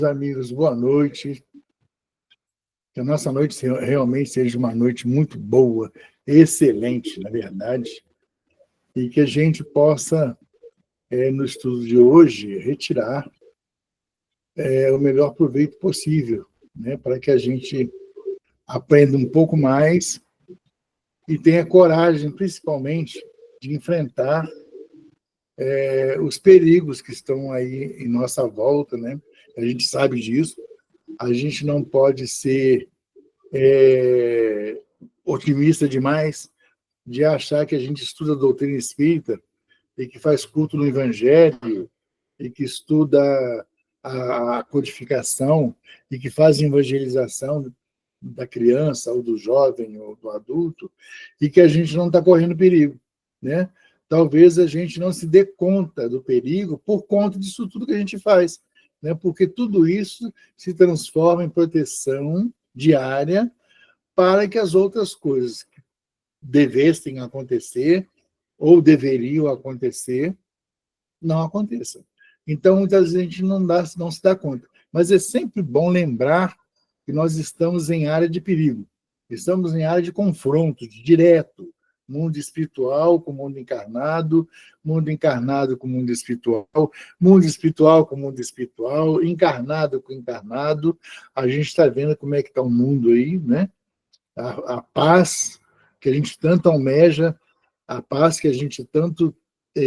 amigos, boa noite. Que a nossa noite realmente seja uma noite muito boa, excelente, na verdade, e que a gente possa, no estudo de hoje, retirar o melhor proveito possível, né, para que a gente aprenda um pouco mais e tenha coragem, principalmente, de enfrentar os perigos que estão aí em nossa volta, né? A gente sabe disso. A gente não pode ser otimista demais de achar que a gente estuda a doutrina espírita e que faz culto no Evangelho e que estuda a codificação e que faz evangelização da criança ou do jovem ou do adulto e que a gente não está correndo perigo, né? Talvez a gente não se dê conta do perigo por conta disso tudo que a gente faz, né? Porque tudo isso se transforma em proteção diária para que as outras coisas que devessem acontecer ou deveriam acontecer não aconteçam. Então, muitas vezes a gente não se dá conta. Mas é sempre bom lembrar que nós estamos em área de perigo, estamos em área de confronto, de direto, mundo espiritual com mundo encarnado com mundo espiritual com mundo espiritual, encarnado com encarnado. A gente está vendo como é que está o mundo aí, né? A paz que a gente tanto almeja, a paz que a gente tanto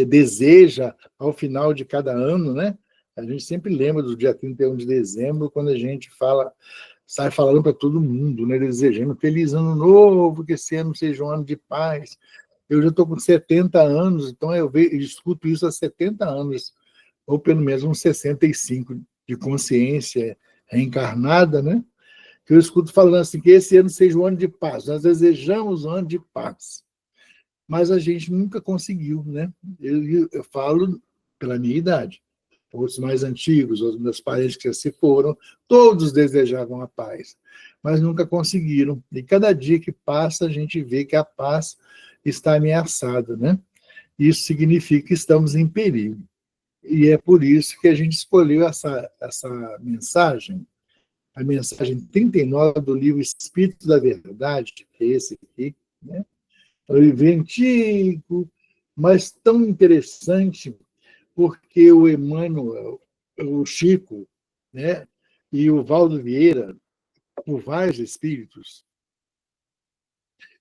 deseja ao final de cada ano, né? A gente sempre lembra do dia 31 de dezembro, quando a gente sai falando para todo mundo, né? Desejando feliz ano novo, que esse ano seja um ano de paz. Eu já estou com 70 anos, então eu escuto isso há 70 anos, ou pelo menos uns 65 de consciência reencarnada, né? Que eu escuto falando assim, que esse ano seja um ano de paz. Nós desejamos um ano de paz. Mas a gente nunca conseguiu, né? Eu falo pela minha idade. Outros mais antigos, os meus parentes que já se foram, todos desejavam a paz, mas nunca conseguiram. E cada dia que passa, a gente vê que a paz está ameaçada, né? Isso significa que estamos em perigo. E é por isso que a gente escolheu essa mensagem, a mensagem 39 do livro Espírito da Verdade, que é esse aqui, né? É um livro antigo, mas tão interessante, porque o Emmanuel, o Chico, né, e o Valdo Vieira, por vários espíritos,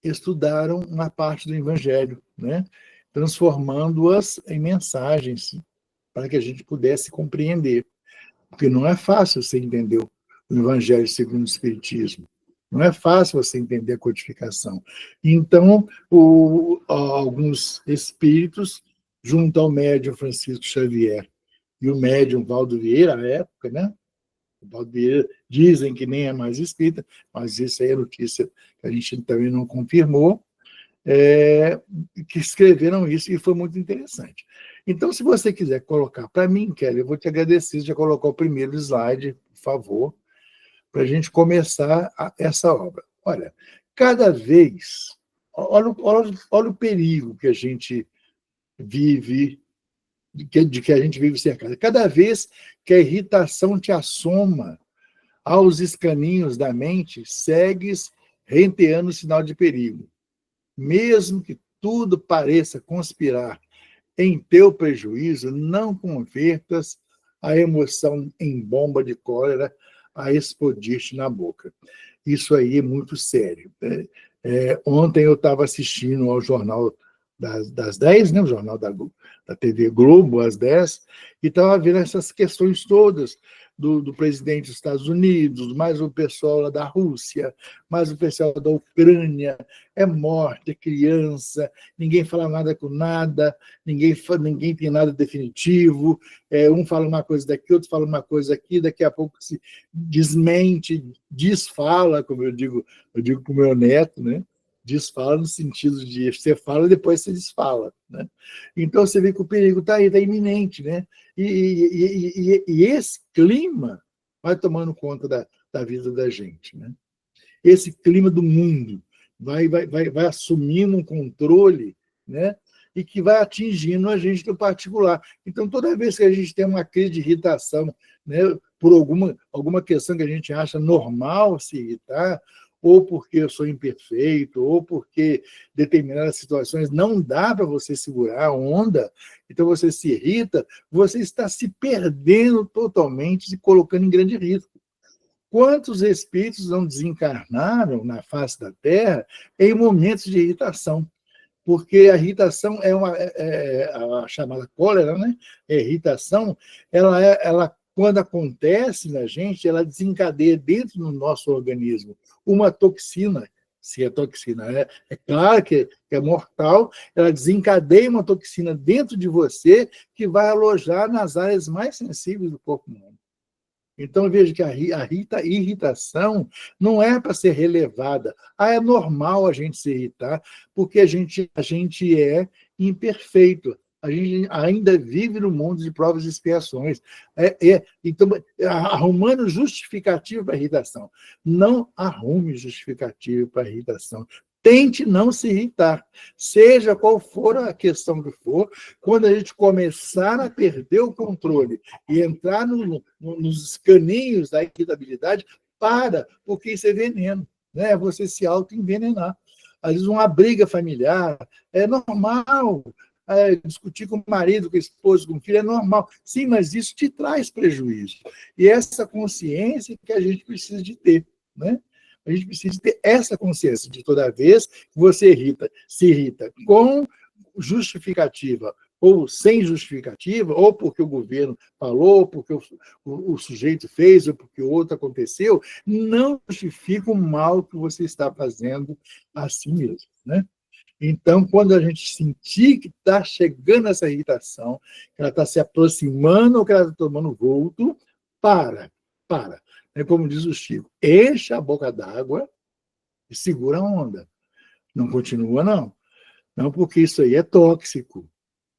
estudaram uma parte do Evangelho, né, transformando-as em mensagens para que a gente pudesse compreender. Porque não é fácil você entender o Evangelho segundo o Espiritismo. Não é fácil você entender a codificação. Então, alguns espíritos, junto ao médium Francisco Xavier e o médium Valdo Vieira, à época, né? O Valdo Vieira dizem que nem é mais espírita, mas isso aí é notícia que a gente também não confirmou, que escreveram isso, e foi muito interessante. Então, se você quiser colocar para mim, Kelly, eu vou te agradecer de colocar o primeiro slide, por favor, para a gente começar essa obra. Olha, cada vez... Olha o perigo que a gente vive, de que a gente vive cercado. Cada vez que a irritação te assoma aos escaninhos da mente, segues renteando o sinal de perigo. Mesmo que tudo pareça conspirar em teu prejuízo, não convertas a emoção em bomba de cólera a explodir-te na boca. Isso aí é muito sério. Ontem eu estava assistindo ao Jornal das 10, né? O Jornal da TV Globo, às 10, e estava vendo essas questões todas do presidente dos Estados Unidos, mais o pessoal lá da Rússia, mais o pessoal da Ucrânia, é morte, é criança, ninguém fala nada com nada, ninguém tem nada definitivo, um fala uma coisa daqui, outro fala uma coisa aqui, daqui a pouco se desmente, desfala, como eu digo para o meu neto, né? Desfala no sentido de você fala e depois você desfala, né? Então você vê que o perigo está aí, está iminente, né? E esse clima vai tomando conta da vida da gente, né? Esse clima do mundo vai assumindo um controle, né? E que vai atingindo a gente no particular. Então, toda vez que a gente tem uma crise de irritação, né, por alguma questão que a gente acha normal se irritar, ou porque eu sou imperfeito, ou porque determinadas situações não dá para você segurar a onda, então você se irrita, você está se perdendo totalmente, se colocando em grande risco. Quantos espíritos não desencarnaram na face da Terra em momentos de irritação? Porque a irritação a chamada cólera, né? A irritação, ela, quando acontece na gente, ela desencadeia dentro do nosso organismo uma toxina, se é toxina, né? É claro que é mortal, ela desencadeia uma toxina dentro de você que vai alojar nas áreas mais sensíveis do corpo humano. Então, eu vejo que a irritação não é para ser relevada. É normal a gente se irritar, porque a gente é imperfeito. A gente ainda vive no mundo de provas e expiações. Então, arrumando justificativo para a irritação. Não arrume justificativo para a irritação. Tente não se irritar, seja qual for a questão que for. Quando a gente começar a perder o controle e entrar nos caninhos da irritabilidade, porque isso é veneno, né? Você se auto-envenenar. Às vezes, uma briga familiar é normal, discutir com o marido, com a esposa, com o filho é normal. Sim, mas isso te traz prejuízo. E essa consciência que a gente precisa de ter, né? A gente precisa ter essa consciência de toda vez que você se irrita com justificativa ou sem justificativa, ou porque o governo falou, ou porque o sujeito fez, ou porque o outro aconteceu, não justifica o mal que você está fazendo a si mesmo, né? Então, quando a gente sentir que está chegando essa irritação, que ela está se aproximando ou que ela está tomando vulto, para. É como diz o Chico, enche a boca d'água e segura a onda. Não continua, não. Não, porque isso aí é tóxico.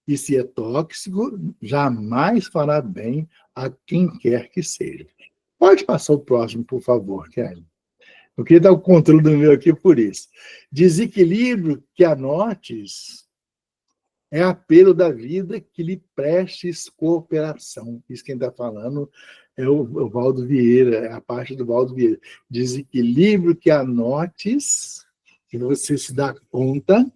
E se é tóxico, jamais fará bem a quem quer que seja. Pode passar o próximo, por favor, Kelly. Eu queria dar o controle do meu aqui por isso. Desequilíbrio que anotes é apelo da vida que lhe prestes cooperação. Isso quem está falando é o Valdo Vieira, é a parte do Valdo Vieira. Desequilíbrio que anotes, que você se dá conta,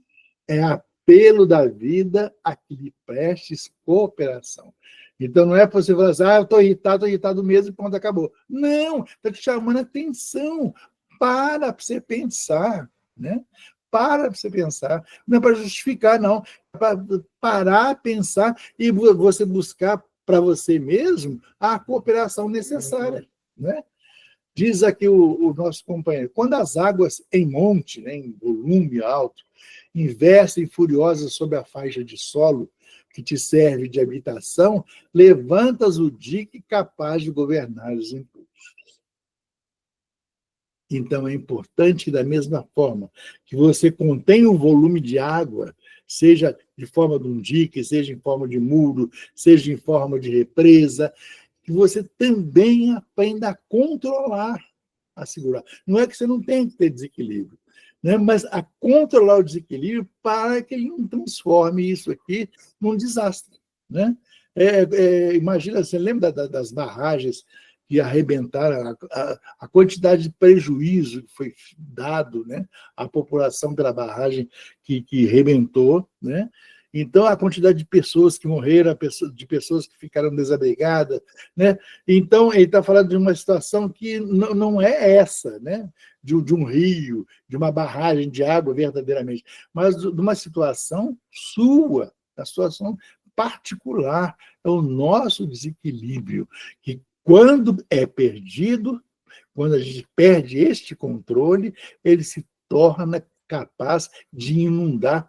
é apelo da vida a que lhe prestes cooperação. Então, não é para você falar assim, eu estou irritado mesmo e pronto, acabou. Não, está te chamando a atenção. Para você pensar, né? Para você pensar. Não é para justificar, não. É para parar, pensar e você buscar para você mesmo a cooperação necessária, né? Diz aqui o nosso companheiro, quando as águas em monte, né, em volume alto, investem furiosas sobre a faixa de solo que te serve de habitação, levantas o dique capaz de governar os impulsos. Então, é importante, da mesma forma que você contém um volume de água, seja de forma de um dique, seja em forma de muro, seja em forma de represa, que você também aprenda a controlar, a segurar. Não é que você não tem que ter desequilíbrio, né? Mas a controlar o desequilíbrio para que ele não transforme isso aqui num desastre, né? Imagina, você lembra das barragens que arrebentaram, a quantidade de prejuízo que foi dado, né, à população pela barragem que rebentou, né? Então, a quantidade de pessoas que morreram, de pessoas que ficaram desabrigadas, né? Então, ele está falando de uma situação que não é essa, né? De um rio, de uma barragem de água verdadeiramente, mas de uma situação sua, a situação particular, é o nosso desequilíbrio, que quando é perdido, quando a gente perde este controle, ele se torna capaz de inundar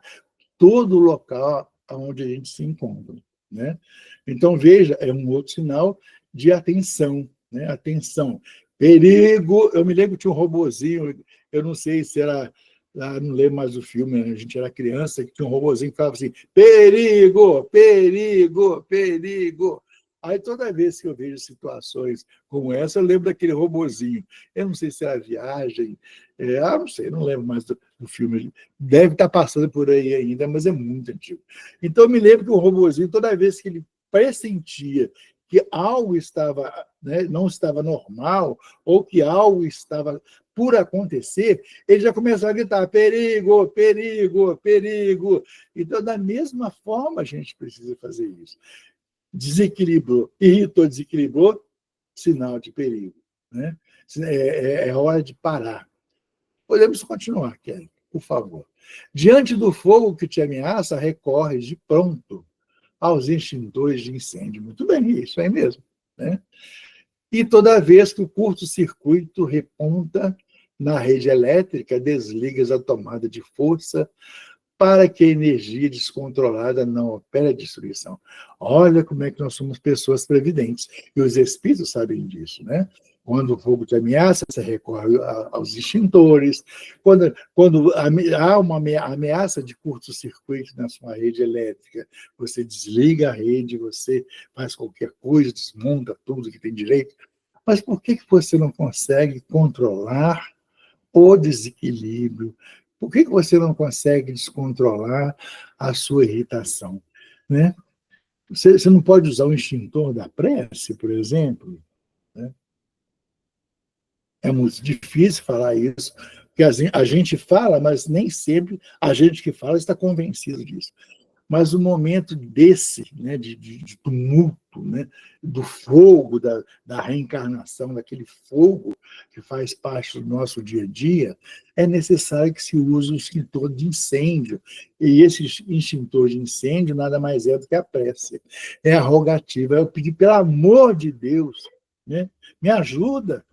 todo o local onde a gente se encontra, né? Então, veja, é um outro sinal de atenção, né? Atenção, perigo. Eu me lembro que tinha um robozinho, eu não sei se era, não lembro mais do filme, a gente era criança, que tinha um robozinho que falava assim, perigo, perigo, perigo. Aí, toda vez que eu vejo situações como essa, eu lembro daquele robozinho. Eu não sei se era Viagem, não sei, não lembro mais do filme. Deve estar passando por aí ainda, mas é muito antigo. Então, eu me lembro que o robozinho, toda vez que ele pressentia que algo estava, né, não estava normal, ou que algo estava por acontecer, ele já começou a gritar: perigo, perigo, perigo. Então, da mesma forma, a gente precisa fazer isso. Desequilibrou, irritou, desequilibrou, sinal de perigo. Né? É hora de parar. Podemos continuar, Kelly, por favor. Diante do fogo que te ameaça, recorre de pronto aos extintores de incêndio. Muito bem, isso aí mesmo. Né? E toda vez que o curto-circuito reponta na rede elétrica, desligas a tomada de força para que a energia descontrolada não opere a destruição. Olha como é que nós somos pessoas previdentes. E os espíritos sabem disso, né? Quando o fogo te ameaça, você recorre aos extintores. Quando há uma ameaça de curto-circuito na sua rede elétrica, você desliga a rede, você faz qualquer coisa, desmonta tudo que tem direito. Mas por que você não consegue controlar o desequilíbrio? Por que você não consegue descontrolar a sua irritação? Né? Você não pode usar o extintor da prece, por exemplo? Né? É muito difícil falar isso, porque a gente fala, mas nem sempre a gente que fala está convencido disso. Mas o momento desse, né, de tumulto, né, do fogo, da reencarnação, daquele fogo que faz parte do nosso dia a dia, é necessário que se use o extintor de incêndio. E esse extintor de incêndio nada mais é do que a prece. É a rogativa, é eu pedir, pelo amor de Deus, né, me ajuda.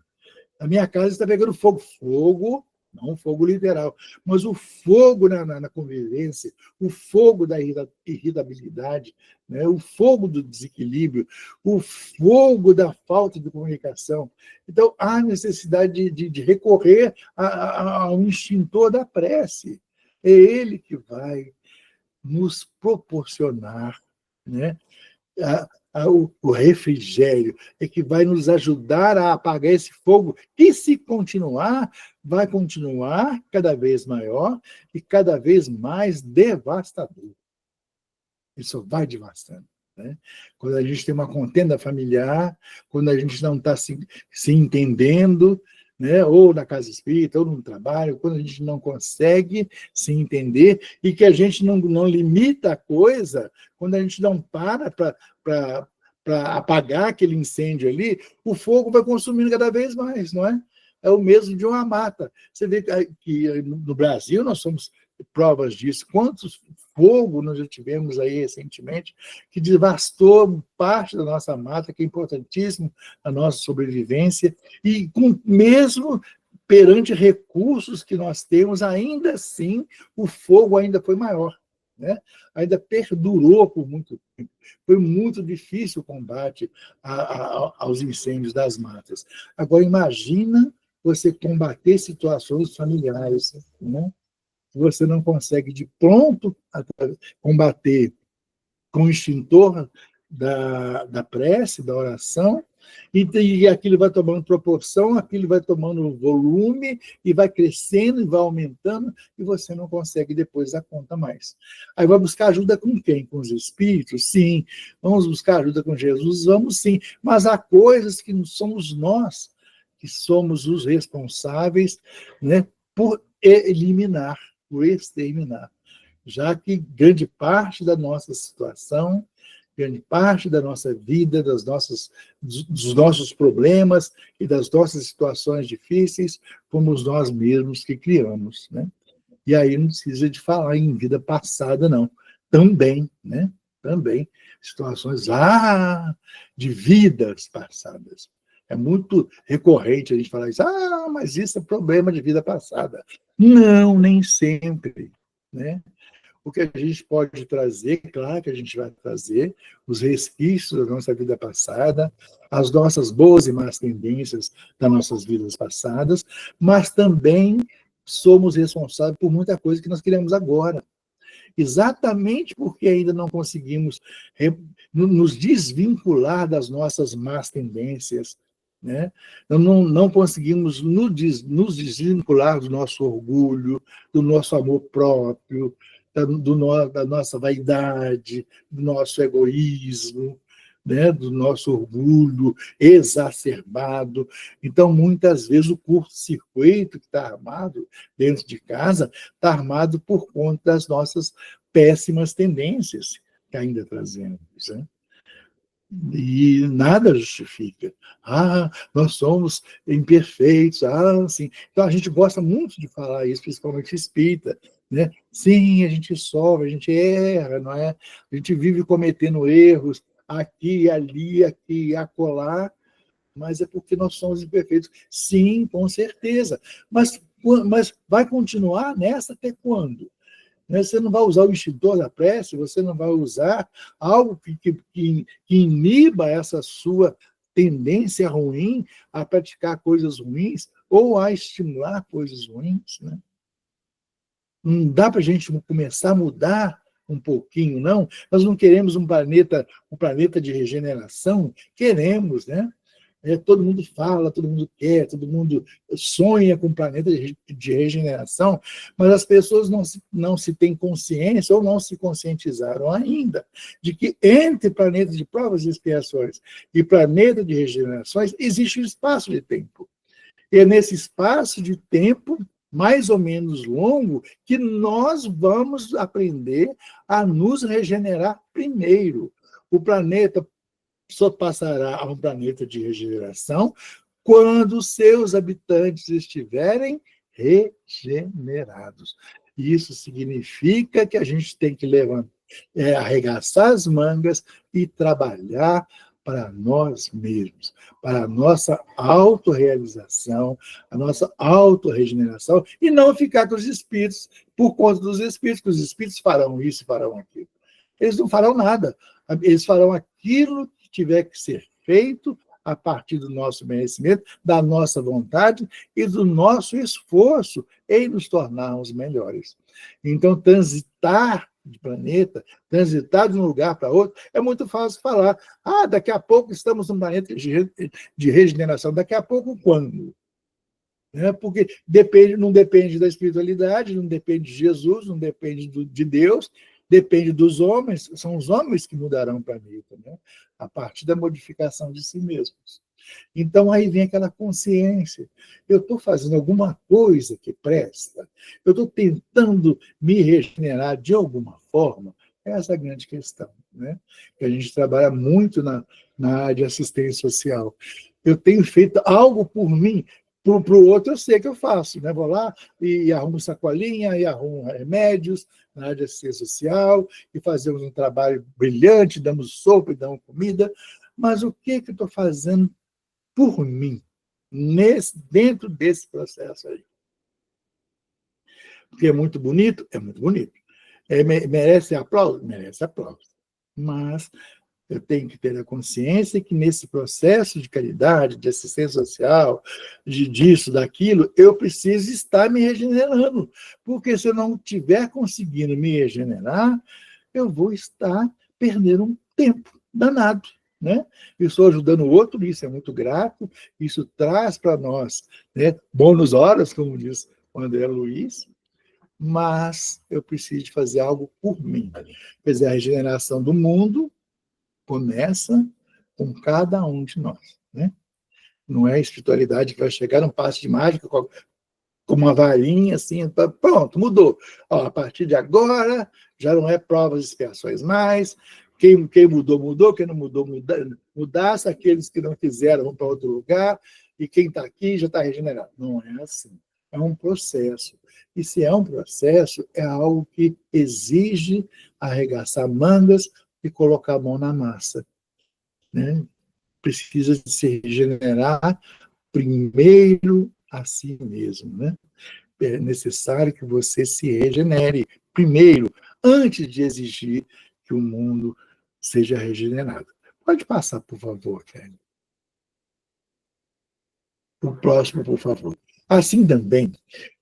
A minha casa está pegando fogo. Fogo, não fogo literal, mas o fogo na convivência, o fogo da irritabilidade, né? O fogo do desequilíbrio, o fogo da falta de comunicação. Então, há necessidade de recorrer ao extintor da prece. É ele que vai nos proporcionar, né, o refrigério, é que vai nos ajudar a apagar esse fogo, que, se continuar, vai continuar cada vez maior e cada vez mais devastador. Isso vai devastando. Né? Quando a gente tem uma contenda familiar, quando a gente não está se entendendo, né? Ou na casa espírita, ou no trabalho, quando a gente não consegue se entender e que a gente não limita a coisa, quando a gente não para apagar aquele incêndio ali, o fogo vai consumindo cada vez mais, não é? É o mesmo de uma mata. Você vê que no Brasil nós somos provas disso. Quantos fogo nós já tivemos aí recentemente que devastou parte da nossa mata, que é importantíssimo na nossa sobrevivência, e mesmo perante recursos que nós temos, ainda assim, o fogo ainda foi maior. Né? Ainda perdurou por muito tempo. Foi muito difícil o combate aos incêndios das matas. Agora, imagina você combater situações familiares, né? Você não consegue de pronto combater com o extintor da prece, da oração, e aquilo vai tomando proporção, aquilo vai tomando volume, e vai crescendo, e vai aumentando, e você não consegue depois dar conta mais. Aí vai buscar ajuda com quem? Com os espíritos? Sim. Vamos buscar ajuda com Jesus? Vamos sim. Mas há coisas que não somos nós que somos os responsáveis, né, por eliminar, por exterminar, já que grande parte da nossa situação, grande parte da nossa vida, dos nossos problemas e das nossas situações difíceis, fomos nós mesmos que criamos. Né? E aí não precisa de falar em vida passada, não. Também, né? Também. Situações de vidas passadas. É muito recorrente a gente falar isso. Mas isso é problema de vida passada. Não, nem sempre. Né? O que a gente pode trazer, claro que a gente vai trazer os resquícios da nossa vida passada, as nossas boas e más tendências das nossas vidas passadas, mas também somos responsáveis por muita coisa que nós queremos agora. Exatamente porque ainda não conseguimos nos desvincular das nossas más tendências, né? Não conseguimos nos desvincular do nosso orgulho, do nosso amor próprio, da nossa vaidade, do nosso egoísmo, né, do nosso orgulho exacerbado. Então, muitas vezes, o curto-circuito que está armado dentro de casa está armado por conta das nossas péssimas tendências que ainda trazemos, né? E nada justifica. Ah, nós somos imperfeitos. Ah, sim. Então, a gente gosta muito de falar isso, principalmente espírita, né? Sim, a gente sofre, a gente erra, não é? A gente vive cometendo erros aqui e ali, aqui e acolá, mas é porque nós somos imperfeitos. Sim, com certeza. Mas vai continuar nessa até quando? Né? Você não vai usar o extintor da prece, você não vai usar algo que iniba essa sua tendência ruim a praticar coisas ruins ou a estimular coisas ruins. Né? Não dá para a gente começar a mudar um pouquinho, não? Nós não queremos um planeta de regeneração? Queremos, né? Todo mundo fala, todo mundo quer, todo mundo sonha com um planeta de regeneração, mas as pessoas não se têm consciência ou não se conscientizaram ainda de que entre planeta de provas e expiações e planeta de regenerações existe um espaço de tempo. E é nesse espaço de tempo mais ou menos longo que nós vamos aprender a nos regenerar primeiro. O planeta só passará a um planeta de regeneração quando seus habitantes estiverem regenerados. Isso significa que a gente tem que arregaçar as mangas e trabalhar para nós mesmos, para a nossa autorrealização, a nossa autorregeneração, e não ficar com os espíritos, por conta dos espíritos, que os espíritos farão isso e farão aquilo. Eles não farão nada. Eles farão aquilo que tiver que ser feito a partir do nosso merecimento, da nossa vontade e do nosso esforço em nos tornarmos melhores. Então, transitar de planeta, transitar de um lugar para outro, é muito fácil falar. Ah, daqui a pouco estamos num planeta de regeneração. Daqui a pouco, quando? Porque não depende da espiritualidade, não depende de Jesus, não depende de Deus, depende dos homens, são os homens que mudarão o planeta, né? A partir da modificação de si mesmos. Então, aí vem aquela consciência. Eu estou fazendo alguma coisa que presta? Eu estou tentando me regenerar de alguma forma? Essa é a grande questão, né? Que a gente trabalha muito na área de assistência social. Eu tenho feito algo por mim, para o outro eu sei que eu faço, né? Vou lá e arrumo sacolinha, e arrumo remédios na área de assistência social, e fazemos um trabalho brilhante, damos sopa e damos comida, mas o que eu estou fazendo por mim, dentro desse processo aí? Porque é muito bonito? É muito bonito. Merece aplauso? Merece aplauso. Mas eu tenho que ter a consciência que nesse processo de caridade, de assistência social, disso, daquilo, eu preciso estar me regenerando. Porque se eu não estiver conseguindo me regenerar, eu vou estar perdendo um tempo danado. Né? Eu estou ajudando o outro, isso é muito grato, isso traz para nós, né, bônus horas, como diz o André Luiz, mas eu preciso fazer algo por mim. Quer dizer, a regeneração do mundo começa com cada um de nós. Né? Não é a espiritualidade que vai chegar num passe de mágica com uma varinha, assim, pronto, mudou. Ó, a partir de agora, já não é provas e expiações mais, quem mudou, mudou, quem não mudou, mudasse, aqueles que não quiseram vão para outro lugar, e quem está aqui já está regenerado. Não é assim. É um processo. E se é um processo, é algo que exige arregaçar mangas e colocar a mão na massa. Né? Precisa se regenerar primeiro a si mesmo. Né? É necessário que você se regenere primeiro, antes de exigir que o mundo seja regenerado. Pode passar, por favor, Kelly. O próximo, por favor. Assim também,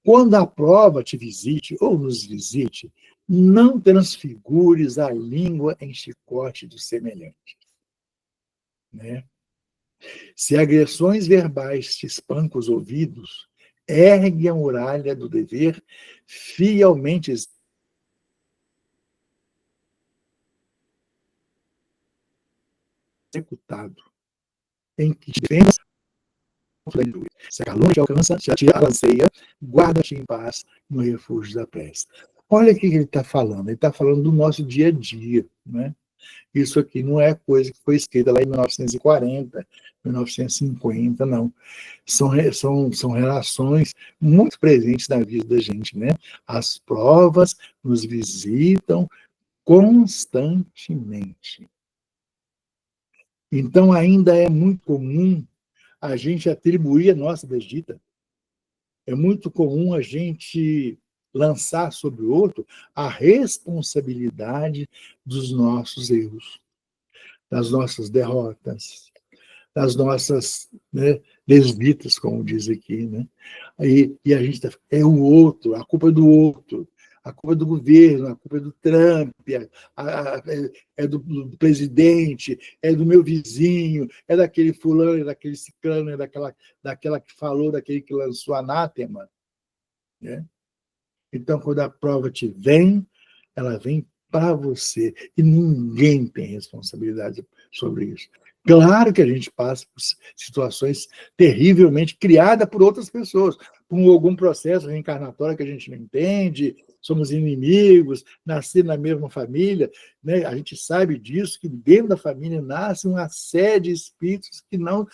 quando a prova te visite ou nos visite, não transfigures a língua em chicote do semelhante. Né? Se agressões verbais te espancam os ouvidos, ergue a muralha do dever, fielmente executado, em que te defendas, se a calúnia te alcança, se a te alanceia, guarda-te em paz no refúgio da prece. Olha o que ele está falando. Ele está falando do nosso dia a dia, né? Isso aqui não é coisa que foi escrita lá em 1940, 1950, não. São relações muito presentes na vida da gente, né? As provas nos visitam constantemente. Então, ainda é muito comum a gente atribuir a nossa desdita. É muito comum a gente lançar sobre o outro a responsabilidade dos nossos erros, das nossas derrotas, das nossas, né, desditas, como diz aqui. Né? E a gente é o outro, a culpa é do outro, a culpa é do governo, a culpa é do Trump, é do presidente, é do meu vizinho, é daquele fulano, é daquele ciclano, é daquela que falou, daquele que lançou anátema. Né? Então, quando a prova te vem, ela vem para você. E ninguém tem responsabilidade sobre isso. Claro que a gente passa por situações terrivelmente criadas por outras pessoas, por algum processo reencarnatório que a gente não entende, somos inimigos, nascer na mesma família, né? A gente sabe disso, que dentro da família nasce uma série de espíritos que não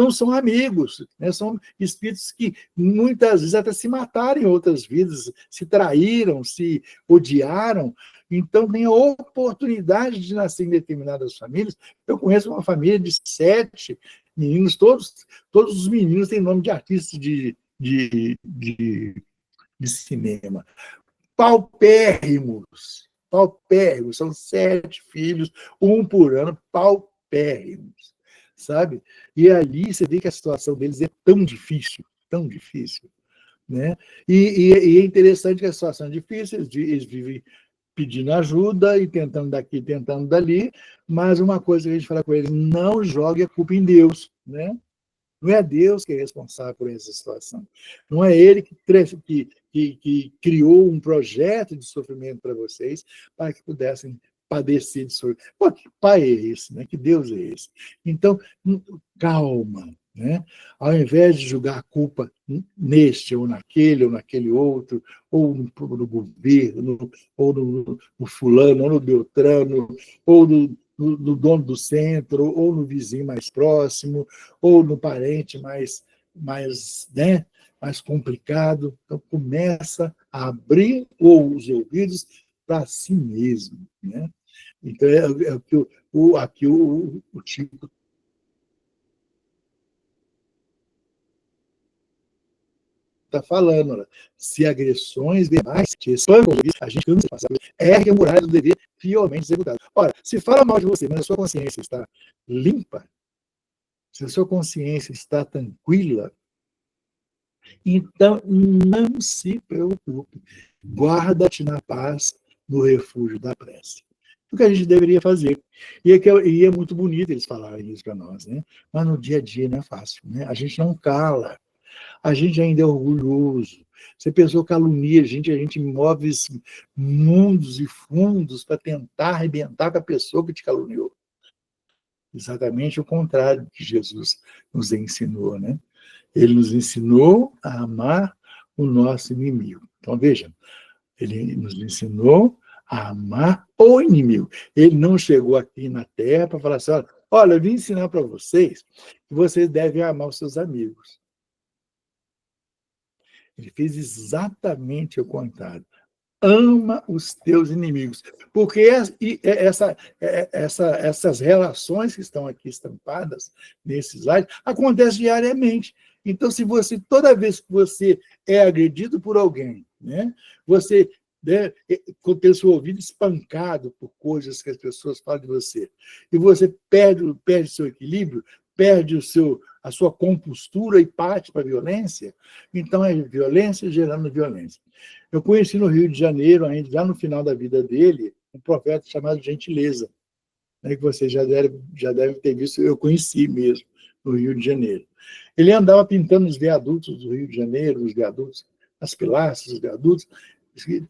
são amigos, né? São espíritos que muitas vezes até se mataram em outras vidas, se traíram, se odiaram, então tem a oportunidade de nascer em determinadas famílias. Eu conheço uma família de 7 meninos, todos os meninos têm nome de artistas de cinema. Paupérrimos, são 7 filhos, um por ano, paupérrimos, sabe? E ali você vê que a situação deles é tão difícil, né? E é interessante que a situação é difícil, eles vivem pedindo ajuda e tentando daqui, tentando dali, mas uma coisa que a gente fala com eles, não jogue a culpa em Deus, né? Não é Deus que é responsável por essa situação. Não é Ele que criou um projeto de sofrimento para vocês, para que pudessem padecer de sofrimento. Pô, que pai é esse? Né? Que Deus é esse? Então, calma. Né? Ao invés de julgar a culpa neste, ou naquele outro, ou no governo, ou no fulano, ou no Beltrano, ou no dono do centro, ou no vizinho mais próximo, ou no parente né, mais complicado. Então, começa a abrir os ouvidos para si mesmo. Né? Então, é o que aqui o Chico está falando. Né? Se agressões verbais te espancam, a gente cansa de passar. Ergue a muralha do dever fielmente executado. Ora, se fala mal de você, mas a sua consciência está limpa, se a sua consciência está tranquila, então não se preocupe. Guarda-te na paz no refúgio da prece. O que a gente deveria fazer. E é muito bonito eles falarem isso para nós, né? Mas no dia a dia não é fácil. Né? A gente não cala. A gente ainda é orgulhoso. Se a pessoa calunia a gente move mundos e fundos para tentar arrebentar com a pessoa que te caluniou. Exatamente o contrário do que Jesus nos ensinou, né? Ele nos ensinou a amar o nosso inimigo. Então, veja, ele nos ensinou a amar o inimigo. Ele não chegou aqui na Terra para falar assim, olha, eu vim ensinar para vocês que vocês devem amar os seus amigos. Ele fez exatamente o contrário. Ama os teus inimigos. Porque essas relações que estão aqui estampadas nesse slide acontecem diariamente. Então, se você, toda vez que você é agredido por alguém, né, você ter seu ouvido espancado por coisas que as pessoas falam de você, e você perde seu equilíbrio, perde a sua compostura e parte para a violência, então é violência gerando violência. Eu conheci no Rio de Janeiro, ainda já no final da vida dele, um profeta chamado Gentileza, né, que vocês já devem ter visto, eu conheci mesmo no Rio de Janeiro. Ele andava pintando os viadutos do Rio de Janeiro, os viadutos, as pilastras, os viadutos.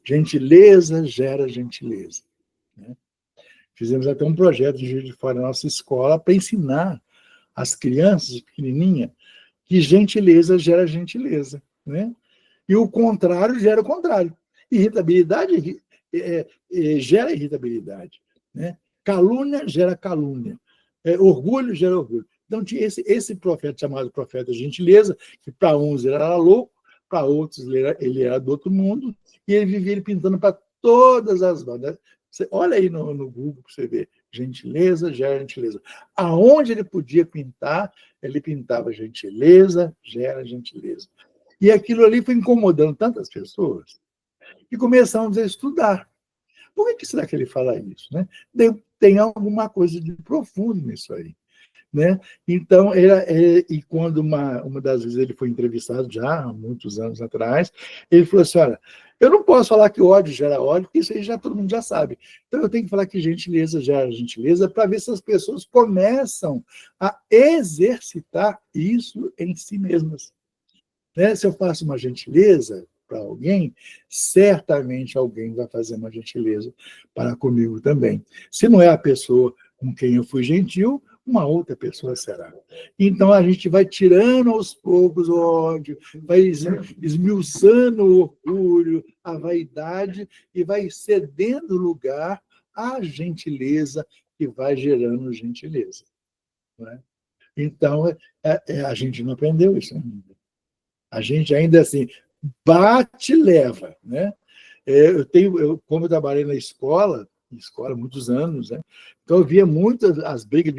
Gentileza gera gentileza. Né? Fizemos até um projeto de Juiz de Fora na nossa escola para ensinar as crianças pequenininhas que gentileza gera gentileza, né? E o contrário gera o contrário. Irritabilidade gera irritabilidade, né? Calúnia gera calúnia. Orgulho gera orgulho. Então, tinha esse profeta chamado profeta gentileza, que para uns ele era louco, para outros ele era do outro mundo, e ele vivia pintando para todas as bandas. Você olha aí no Google para você ver. Gentileza gera gentileza. Aonde ele podia pintar, ele pintava gentileza gera gentileza. E aquilo ali foi incomodando tantas pessoas que começamos a estudar. Por que será que ele fala isso? Né? Tem alguma coisa de profundo nisso aí. Né? Então, e quando uma das vezes ele foi entrevistado, já há muitos anos atrás, ele falou assim, olha, eu não posso falar que ódio gera ódio, porque isso aí já todo mundo já sabe. Então, eu tenho que falar que gentileza gera gentileza para ver se as pessoas começam a exercitar isso em si mesmas. Né? Se eu faço uma gentileza para alguém, certamente alguém vai fazer uma gentileza para comigo também. Se não é a pessoa com quem eu fui gentil, uma outra pessoa será. Então, a gente vai tirando aos poucos o ódio, vai esmiuçando o orgulho, a vaidade, e vai cedendo lugar à gentileza, que vai gerando gentileza. Né? Então, a gente não aprendeu isso ainda. A gente ainda assim, bate e leva. Né? Como eu trabalhei na escola há muitos anos, né? Então eu via muitas as brigas,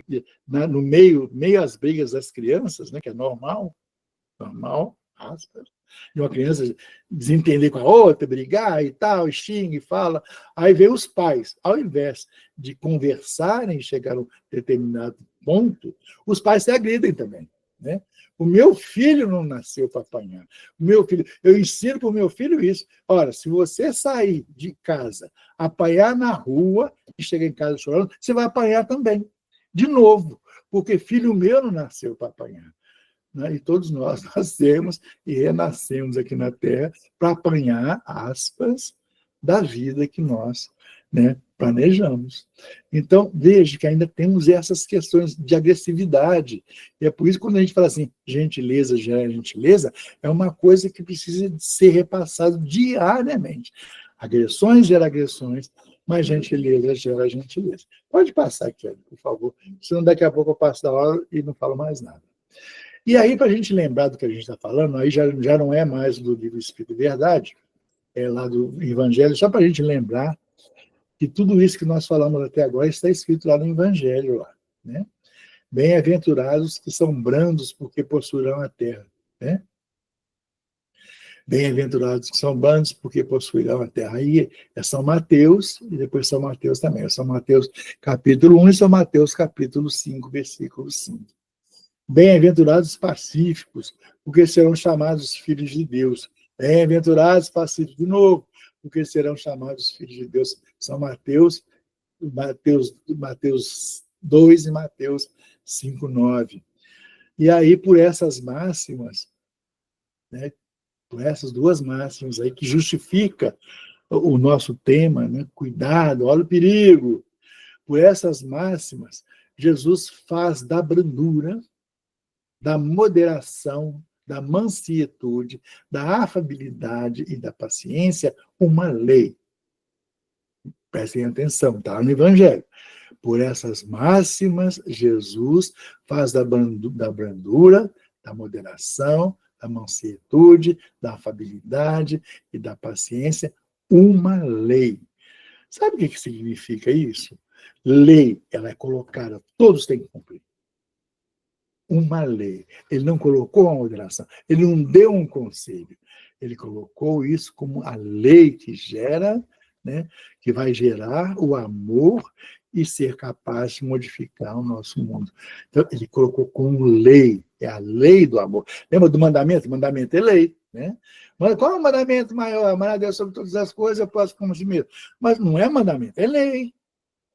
no meio as brigas das crianças, né? Que é normal, aspas, e uma criança desentender com a outra, brigar e tal, xinga e fala. Aí vem os pais, ao invés de conversarem e chegar a um determinado ponto, os pais se agridem também. Né? O meu filho não nasceu para apanhar. Eu ensino para o meu filho isso. Ora, se você sair de casa, apanhar na rua e chegar em casa chorando, você vai apanhar também. De novo, porque filho meu não nasceu para apanhar. Né? E todos nós nascemos e renascemos aqui na Terra para apanhar, aspas, da vida que nós, né, planejamos. Então, veja que ainda temos essas questões de agressividade. E é por isso que quando a gente fala assim, gentileza gera gentileza, é uma coisa que precisa ser repassada diariamente. Agressões geram agressões, mas gentileza gera gentileza. Pode passar, Kelly, por favor. Senão daqui a pouco eu passo da hora e não falo mais nada. E aí, para a gente lembrar do que a gente está falando, aí já não é mais do livro Espírito e Verdade, é lá do Evangelho, só para a gente lembrar que tudo isso que nós falamos até agora está escrito lá no Evangelho. Lá, né? Bem-aventurados que são brandos, porque possuirão a terra. Né? Bem-aventurados que são brandos, porque possuirão a terra. Aí é São Mateus, e depois São Mateus também. É São Mateus capítulo 1 e São Mateus capítulo 5, versículo 5. Bem-aventurados pacíficos, porque serão chamados filhos de Deus. Bem-aventurados pacíficos, de novo, porque serão chamados filhos de Deus. São Mateus 2 e Mateus 5, 9. E aí, por essas máximas, né, por essas duas máximas aí, que justifica o nosso tema, né, cuidado, olha o perigo. Por essas máximas, Jesus faz da brandura, da moderação, da mansietude, da afabilidade e da paciência, uma lei. Prestem atenção, está no Evangelho. Por essas máximas, Jesus faz da brandura, da moderação, da mansietude, da afabilidade e da paciência uma lei. Sabe o que significa isso? Lei, ela é colocada, todos têm que cumprir. Uma lei. Ele não colocou uma moderação, ele não deu um conselho. Ele colocou isso como a lei que gera, né, que vai gerar o amor e ser capaz de modificar o nosso mundo. Então, ele colocou como lei, é a lei do amor. Lembra do mandamento? O mandamento é lei. Né? Mas qual é o mandamento maior? Amar a Deus sobre todas as coisas, eu posso como si mesmo. Mas não é mandamento, é lei.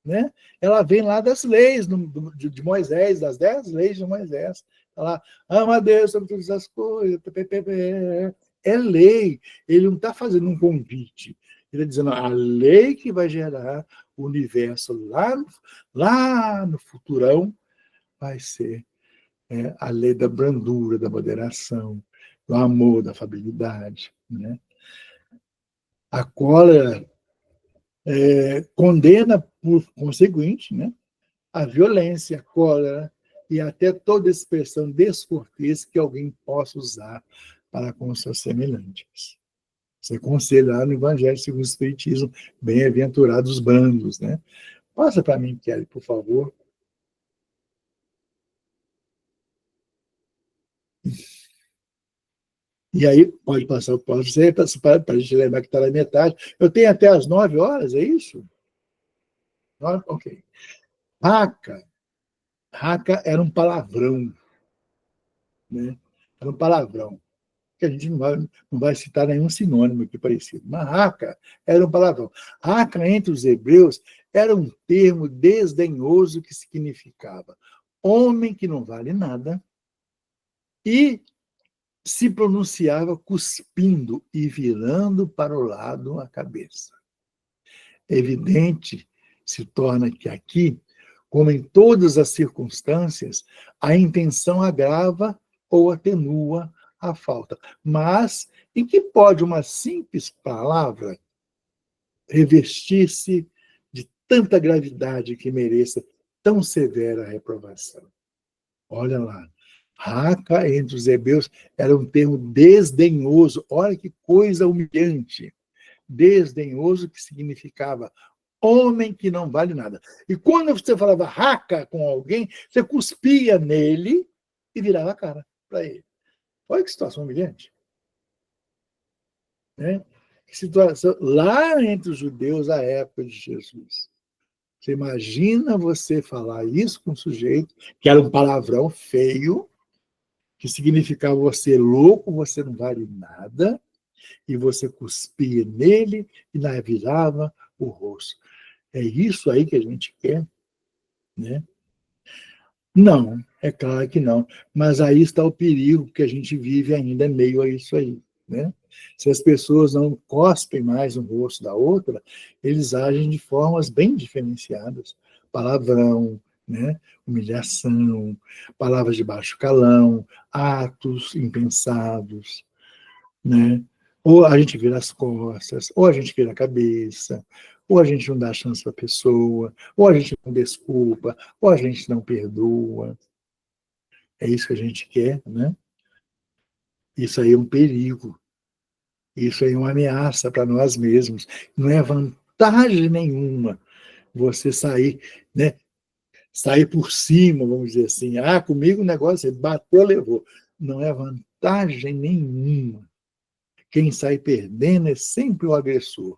Né? Ela vem lá das leis de Moisés, das 10 leis de Moisés. Ela ama a Deus sobre todas as coisas. É lei. Ele não está fazendo um convite. Ele está dizendo a lei que vai gerar o universo lá no futurão vai ser a lei da brandura, da moderação, do amor, da afabilidade, né? A cólera condena, por conseguinte, né, a violência, a cólera e até toda expressão descortês que alguém possa usar para com os seus semelhantes. Você conselha lá no Evangelho segundo o Espiritismo, bem-aventurados brandos, né? Passa para mim, Kelly, por favor. E aí, pode passar o próximo, para a gente lembrar que está na metade. Eu tenho até as 9 horas, é isso? 9? Ok. Raca. Raca era um palavrão, né? Era um palavrão, que a gente não vai citar nenhum sinônimo aqui parecido. Mas raca era um palavrão. Raca, entre os hebreus, era um termo desdenhoso que significava homem que não vale nada e se pronunciava cuspindo e virando para o lado a cabeça. Evidente se torna que aqui, como em todas as circunstâncias, a intenção agrava ou atenua a falta. Mas em que pode uma simples palavra revestir-se de tanta gravidade que mereça tão severa reprovação? Olha lá. Raca, entre os hebreus, era um termo desdenhoso. Olha que coisa humilhante. Desdenhoso, que significava homem que não vale nada. E quando você falava raca com alguém, você cuspia nele e virava a cara para ele. Olha que situação humilhante. Né? Que situação. Lá entre os judeus, à época de Jesus. Você imagina você falar isso com um sujeito que era um palavrão feio, que significava você louco, você não vale nada, e você cuspia nele e virava o rosto. É isso aí que a gente quer, né? Não, é claro que não. Mas aí está o perigo que a gente vive ainda meio a isso aí, né? Se as pessoas não cospem mais no rosto da outra, eles agem de formas bem diferenciadas. Palavrão, né? Humilhação, palavras de baixo calão, atos impensados, né? Ou a gente vira as costas, ou a gente vira a cabeça, ou a gente não dá chance para a pessoa, ou a gente não desculpa, ou a gente não perdoa. É isso que a gente quer, né? Isso aí é um perigo. Isso aí é uma ameaça para nós mesmos. Não é vantagem nenhuma você sair, né? Sair por cima, vamos dizer assim. Ah, comigo o negócio é bateu, levou. Não é vantagem nenhuma. Quem sai perdendo é sempre o agressor.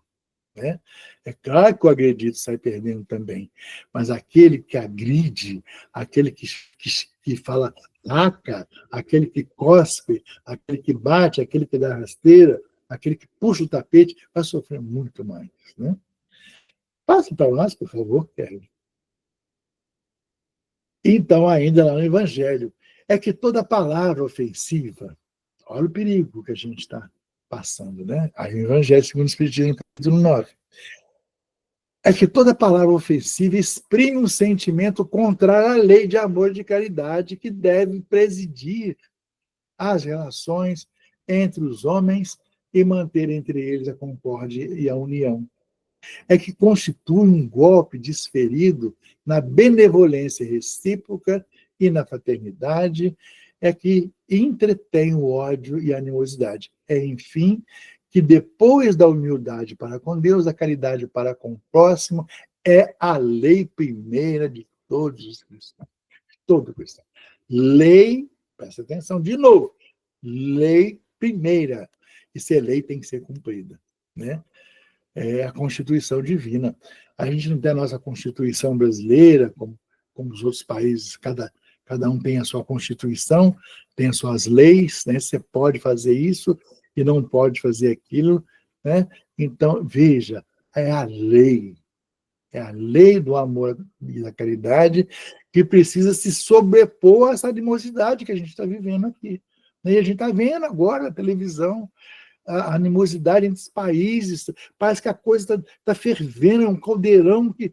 Né? É claro que o agredido sai perdendo também, mas aquele que agride, aquele que fala raca, aquele que cospe, aquele que bate, aquele que dá rasteira, aquele que puxa o tapete, vai sofrer muito mais. Né? Passe para nós, por favor, Kelly. Então, ainda lá no Evangelho, é que toda palavra ofensiva, olha o perigo que a gente está passando, né? Aí no Evangelho segundo o Espiritismo, capítulo 9. É que toda palavra ofensiva exprime um sentimento contrário à lei de amor e de caridade que deve presidir as relações entre os homens e manter entre eles a concórdia e a união. É que constitui um golpe desferido na benevolência recíproca e na fraternidade, é que entretém o ódio e a animosidade. É, enfim, que depois da humildade para com Deus, a caridade para com o próximo é a lei primeira de todos os cristãos. Todo cristão. Lei, presta atenção de novo, lei primeira. E ser lei tem que ser cumprida, né? É a Constituição Divina. A gente não tem a nossa Constituição brasileira, como os outros países, cada um tem a sua Constituição, tem as suas leis, né? Você pode fazer isso e não pode fazer aquilo, né? Então, veja, é a lei do amor e da caridade que precisa se sobrepor a essa animosidade que a gente está vivendo aqui. E a gente está vendo agora na televisão a animosidade entre os países, parece que a coisa está fervendo, é um caldeirão que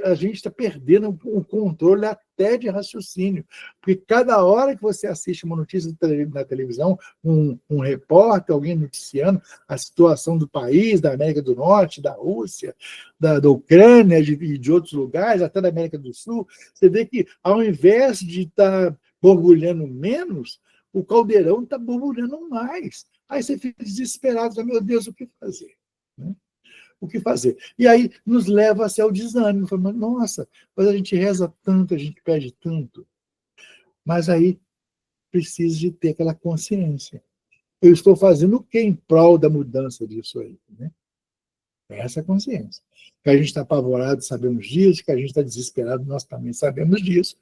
a gente está perdendo o controle até de raciocínio. Porque cada hora que você assiste uma notícia na televisão, um repórter, alguém noticiando a situação do país, da América do Norte, da Rússia, da Ucrânia e de outros lugares, até da América do Sul, você vê que, ao invés de estar borbulhando menos, o caldeirão está borbulhando mais. Aí você fica desesperado, meu Deus, o que fazer? Né? O que fazer? E aí nos leva ao desânimo. Falando, nossa, mas a gente reza tanto, a gente pede tanto. Mas aí precisa de ter aquela consciência. Eu estou fazendo o que em prol da mudança disso aí? Né? Essa consciência. Que a gente está apavorado, sabemos disso, que a gente está desesperado, nós também sabemos disso,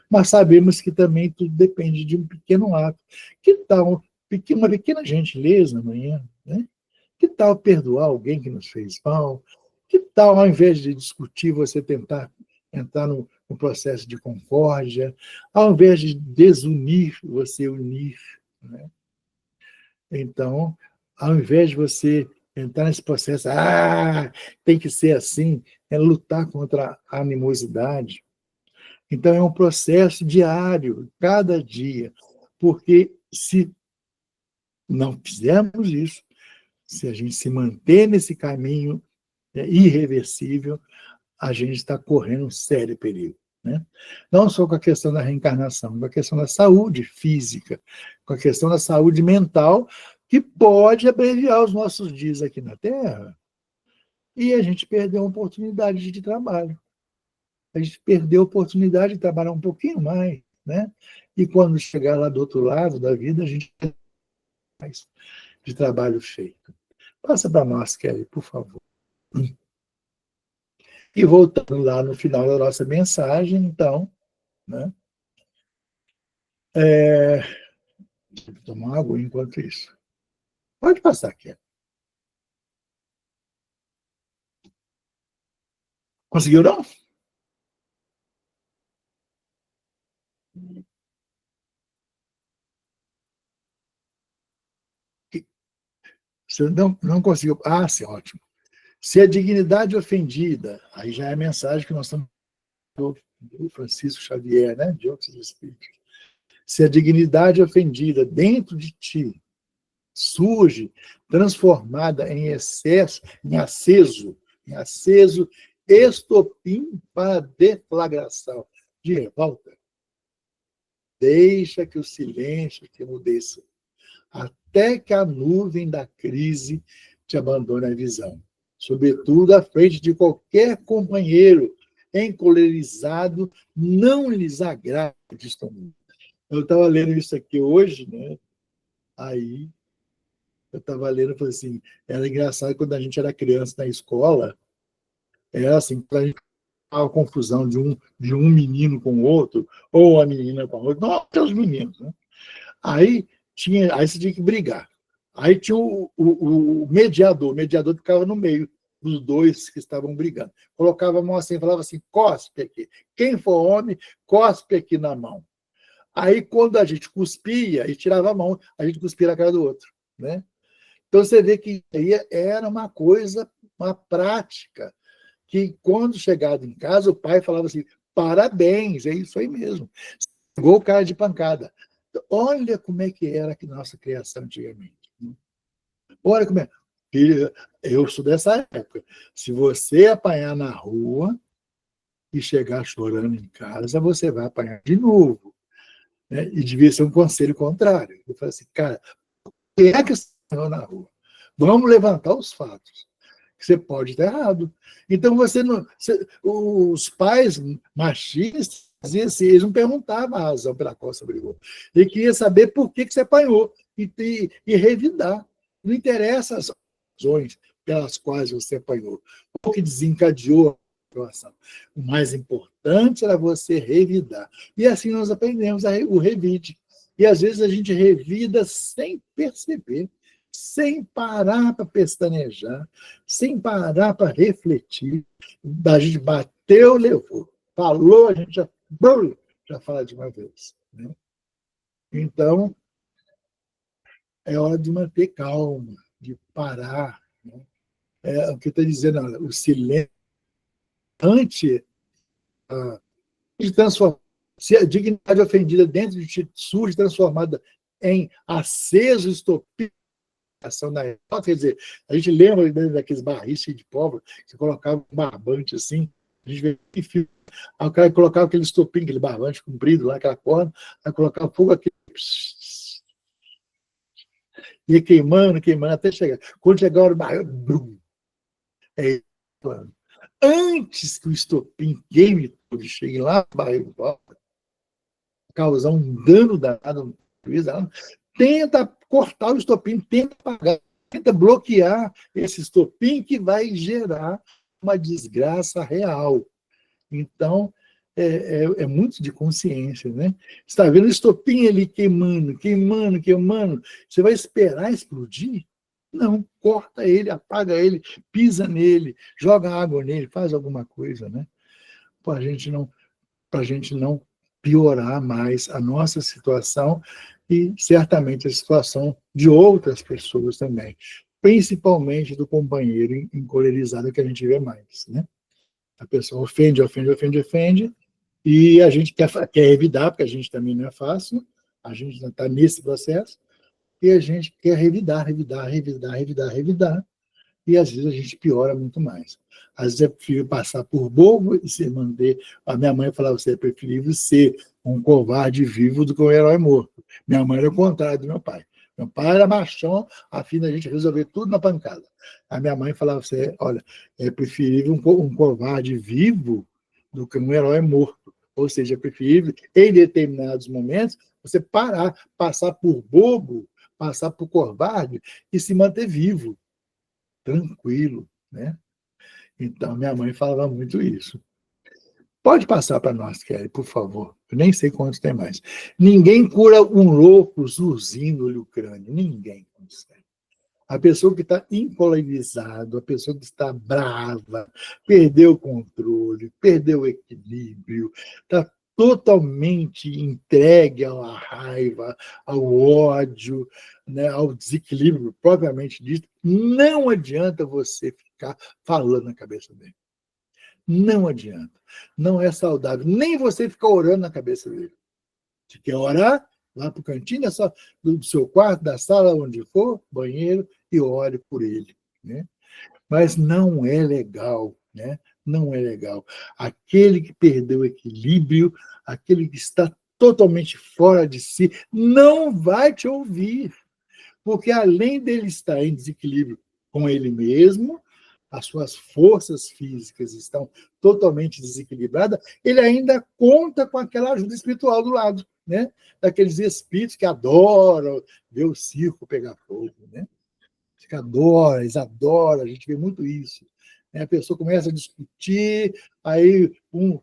mas sabemos que também tudo depende de um pequeno ato. Que tal uma pequena gentileza amanhã? Né? Que tal perdoar alguém que nos fez mal? Que tal, ao invés de discutir, você tentar entrar no processo de concórdia? Ao invés de desunir, você unir? Né? Então, ao invés de você entrar nesse processo, tem que ser assim, é lutar contra a animosidade. Então, é um processo diário, cada dia, porque se não fizermos isso, se a gente se manter nesse caminho irreversível, a gente está correndo um sério perigo. Né? Não só com a questão da reencarnação, com a questão da saúde física, com a questão da saúde mental, que pode abreviar os nossos dias aqui na Terra, e a gente perdeu a oportunidade de trabalho. A gente perdeu a oportunidade de trabalhar um pouquinho mais, né? E quando chegar lá do outro lado da vida, a gente tem mais de trabalho feito. Passa para nós, Kelly, por favor. E voltando lá no final da nossa mensagem, então, né? Vou tomar água enquanto isso. Pode passar aqui. Conseguiu, não? Você não conseguiu. Ah, sim, ótimo. Se a dignidade ofendida, aí já é a mensagem que nós estamos do Francisco Xavier, né? De outros espíritos. Se a dignidade ofendida dentro de ti surge transformada em excesso, em aceso estopim para deflagração de revolta, deixa que o silêncio te emudeça, até que a nuvem da crise te abandone a visão, sobretudo à frente de qualquer companheiro encolerizado, não lhes agrade. Eu estava lendo isso aqui hoje, né? Aí eu estava lendo e falei assim, era engraçado quando a gente era criança na escola, era assim, para a gente uma confusão de um menino com o outro, ou a menina com a outra, não, até os meninos, né? Aí você tinha que brigar. Aí tinha o mediador, o mediador ficava no meio dos dois que estavam brigando. Colocava a mão assim, falava assim, cospe aqui. Quem for homem, cospe aqui na mão. Aí, quando a gente cuspia e tirava a mão, a gente cuspia na cara do outro. Né? Então, você vê que aí era uma coisa, uma prática, que quando chegado em casa, o pai falava assim, parabéns, é isso aí mesmo. Pegou o cara de pancada. Olha como é que era a nossa criação antigamente. Olha como é. Eu sou dessa época. Se você apanhar na rua e chegar chorando em casa, você vai apanhar de novo. Né? E devia ser um conselho contrário. Eu falei assim, cara, quem é que você apanhou na rua? Vamos levantar os fatos. Você pode estar errado. Então, os pais machistas, assim, eles não perguntavam a razão pela qual você brigou. Ele queria saber por que você apanhou e revidar. Não interessa as razões pelas quais você apanhou, o que desencadeou a situação. O mais importante era você revidar. E assim nós aprendemos o revide. E às vezes a gente revida sem perceber, sem parar para pestanejar, sem parar para refletir. A gente bateu, levou. Falou, a gente já fala de uma vez. Né? Então, é hora de manter calma. de parar, né? O que está dizendo, o silêncio ante de transformar. Se a dignidade ofendida dentro de ti surge transformada em aceso estopim da ação da revolta, quer dizer, a gente lembra daqueles barris de pólvora, que você colocava um barbante assim, a gente vê que filme. Aí o cara colocava aquele estopim, aquele barbante comprido lá, aquela corda, aí colocava fogo aqui, ia queimando, queimando, até chegar. Quando chegava o barril, brum, é isso. Antes que o estopim queime tudo, chegue lá, o barril de volta, causar um dano danado, tenta cortar o estopim, tenta apagar, tenta bloquear esse estopim que vai gerar uma desgraça real. Então, é muito de consciência, né? Você está vendo o estopim ali queimando, queimando, queimando. Você vai esperar explodir? Não, corta ele, apaga ele, pisa nele, joga água nele, faz alguma coisa, né? Para a gente não piorar mais a nossa situação e certamente a situação de outras pessoas também, principalmente do companheiro encolerizado que a gente vê mais, né? A pessoa ofende, ofende, ofende, ofende, e a gente quer revidar, porque a gente também não é fácil, a gente está nesse processo, e a gente quer revidar, revidar, revidar, revidar, revidar, e às vezes a gente piora muito mais. Às vezes é preferível passar por bobo e se manter. A minha mãe falava que é preferível ser um covarde vivo do que um herói morto. Minha mãe era o contrário do meu pai. Meu pai era machão, a fim da gente resolver tudo na pancada. A minha mãe falava assim, olha, é preferível um covarde vivo do que um herói morto. Ou seja, é preferível, em determinados momentos, você parar, passar por bobo, passar por covarde e se manter vivo, tranquilo, né? Então, minha mãe falava muito isso. Pode passar para nós, Kelly, por favor. Eu nem sei quantos tem mais. Ninguém cura um louco zurzindo-lhe o crânio. Ninguém consegue. A pessoa que está incolonizada, a pessoa que está brava, perdeu o controle, perdeu o equilíbrio, está totalmente entregue à raiva, ao ódio, né, ao desequilíbrio propriamente dito, não adianta você ficar falando na cabeça dele. Não adianta. Não é saudável. Nem você ficar orando na cabeça dele. Se quer orar, lá para o cantinho do seu quarto, da sala, onde for, banheiro, e ore por ele. Né? Mas não é legal. Né? Não é legal. Aquele que perdeu o equilíbrio, aquele que está totalmente fora de si, não vai te ouvir. Porque além dele estar em desequilíbrio com ele mesmo, as suas forças físicas estão totalmente desequilibradas, ele ainda conta com aquela ajuda espiritual do lado, né? Daqueles espíritos que adoram ver o circo pegar fogo, né? Que adoram, eles adoram, a gente vê muito isso. Né? A pessoa começa a discutir, aí um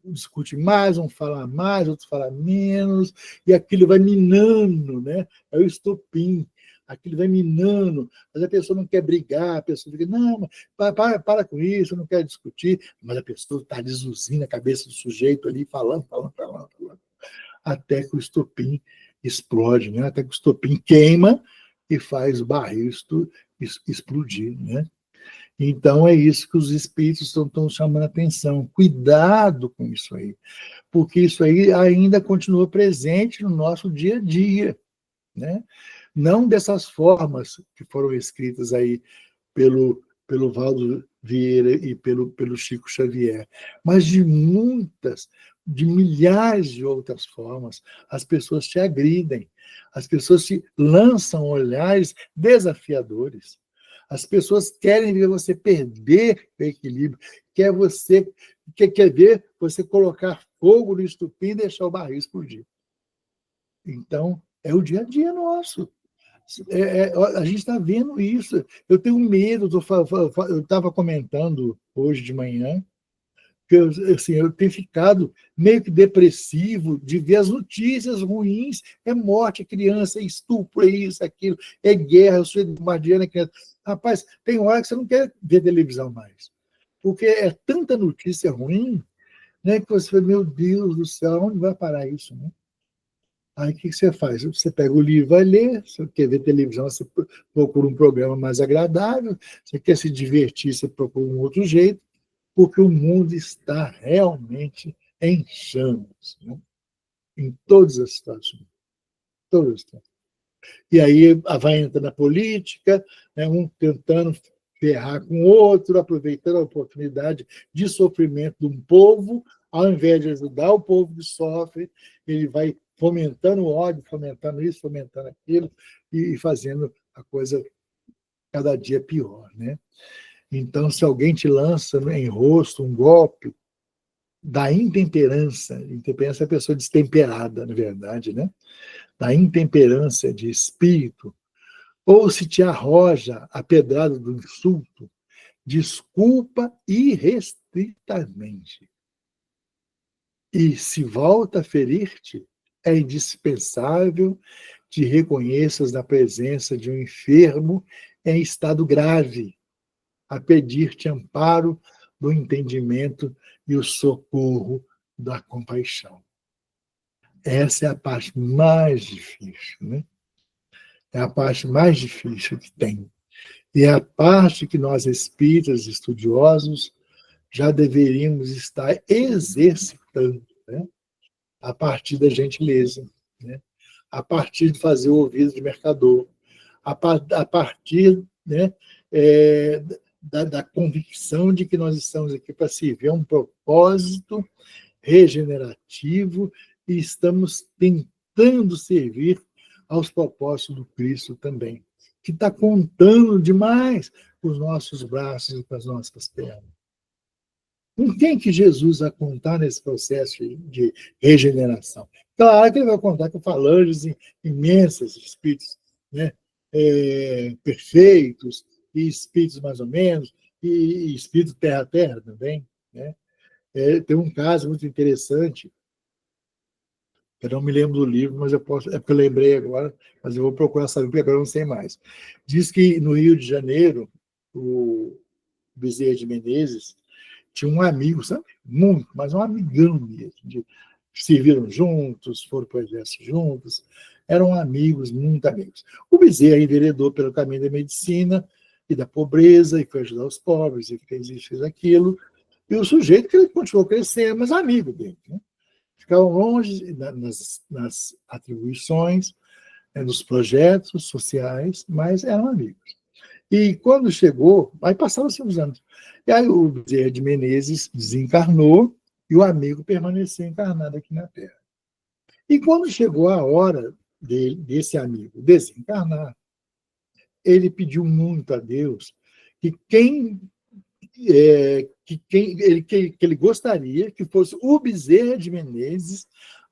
discute mais, um fala mais, outro fala menos, e aquilo vai minando, né? É o estopim. Aquilo vai minando, mas a pessoa não quer brigar, a pessoa fica, não, para com isso, eu não quero discutir, mas a pessoa está desusindo a cabeça do sujeito ali, falando, falando, falando, falando, até que o estopim explode, né? Até que o estopim queima e faz o barril explodir, né? Então é isso que os espíritos estão chamando a atenção. Cuidado com isso aí, porque isso aí ainda continua presente no nosso dia a dia, né? Não dessas formas que foram escritas aí pelo Valdo Vieira e pelo Chico Xavier, mas de muitas, de milhares de outras formas. As pessoas te agridem, as pessoas te lançam olhares desafiadores. As pessoas querem ver você perder o equilíbrio, quer ver você colocar fogo no estupim e deixar o barril explodir. Então, é o dia a dia nosso. A gente está vendo isso. Eu tenho medo, eu estava comentando hoje de manhã, que eu tenho ficado meio que depressivo de ver as notícias ruins. É morte, é criança, é estupro, é isso, é aquilo, é guerra, eu sou bombardeando a criança. Rapaz, tem hora que você não quer ver televisão mais, porque é tanta notícia ruim, né, que você fala, meu Deus do céu, onde vai parar isso? Né? Aí o que você faz? Você pega o livro, vai ler, você quer ver televisão, você procura um programa mais agradável, você quer se divertir, você procura um outro jeito, porque o mundo está realmente em chamas, né? Em todas as situações. Todas as situações. E aí vai entrando na política, né, um tentando ferrar com o outro, aproveitando a oportunidade de sofrimento de um povo, ao invés de ajudar o povo que sofre, ele vai fomentando o ódio, fomentando isso, fomentando aquilo, e fazendo a coisa cada dia pior, né? Então, se alguém te lança em rosto um golpe da intemperança é a pessoa destemperada, na verdade, né? Da intemperança de espírito, ou se te arroja a pedrada do insulto, desculpa irrestritamente. E se volta a ferir-te, é indispensável que reconheças na presença de um enfermo em estado grave, a pedir-te amparo do entendimento e o socorro da compaixão. Essa é a parte mais difícil, né? É a parte mais difícil que tem. E é a parte que nós, espíritas estudiosos, já deveríamos estar exercitando, né? A partir da gentileza, né? A partir de fazer o ouvido de mercador, a partir, né, da convicção de que nós estamos aqui para servir a um propósito regenerativo e estamos tentando servir aos propósitos do Cristo também, que está contando demais com os nossos braços e com as nossas pernas. Com quem que Jesus vai contar nesse processo de regeneração? Claro que ele vai contar com falanges imensas, espíritos, né, perfeitos, e espíritos mais ou menos, e espírito terra-terra também. Né? Tem um caso muito interessante, eu não me lembro do livro, mas eu posso, é porque eu lembrei agora, mas eu vou procurar saber, porque agora eu não sei mais. Diz que no Rio de Janeiro, o Bezerra de Menezes tinha um amigo, sabe? Muito, mas um amigão mesmo. Serviram juntos, foram para o exército juntos, eram amigos, muito amigos. O Bezerra enveredou pelo caminho da medicina e da pobreza, e foi ajudar os pobres, e fez isso, fez aquilo. E o sujeito que ele continuou crescendo, mas amigo dele, né? Ficavam longe nas atribuições, nos projetos sociais, mas eram amigos. E quando chegou, aí passaram-se uns anos, e aí o Bezerra de Menezes desencarnou e o amigo permaneceu encarnado aqui na Terra. E quando chegou a hora desse amigo desencarnar, ele pediu muito a Deus que ele gostaria que fosse o Bezerra de Menezes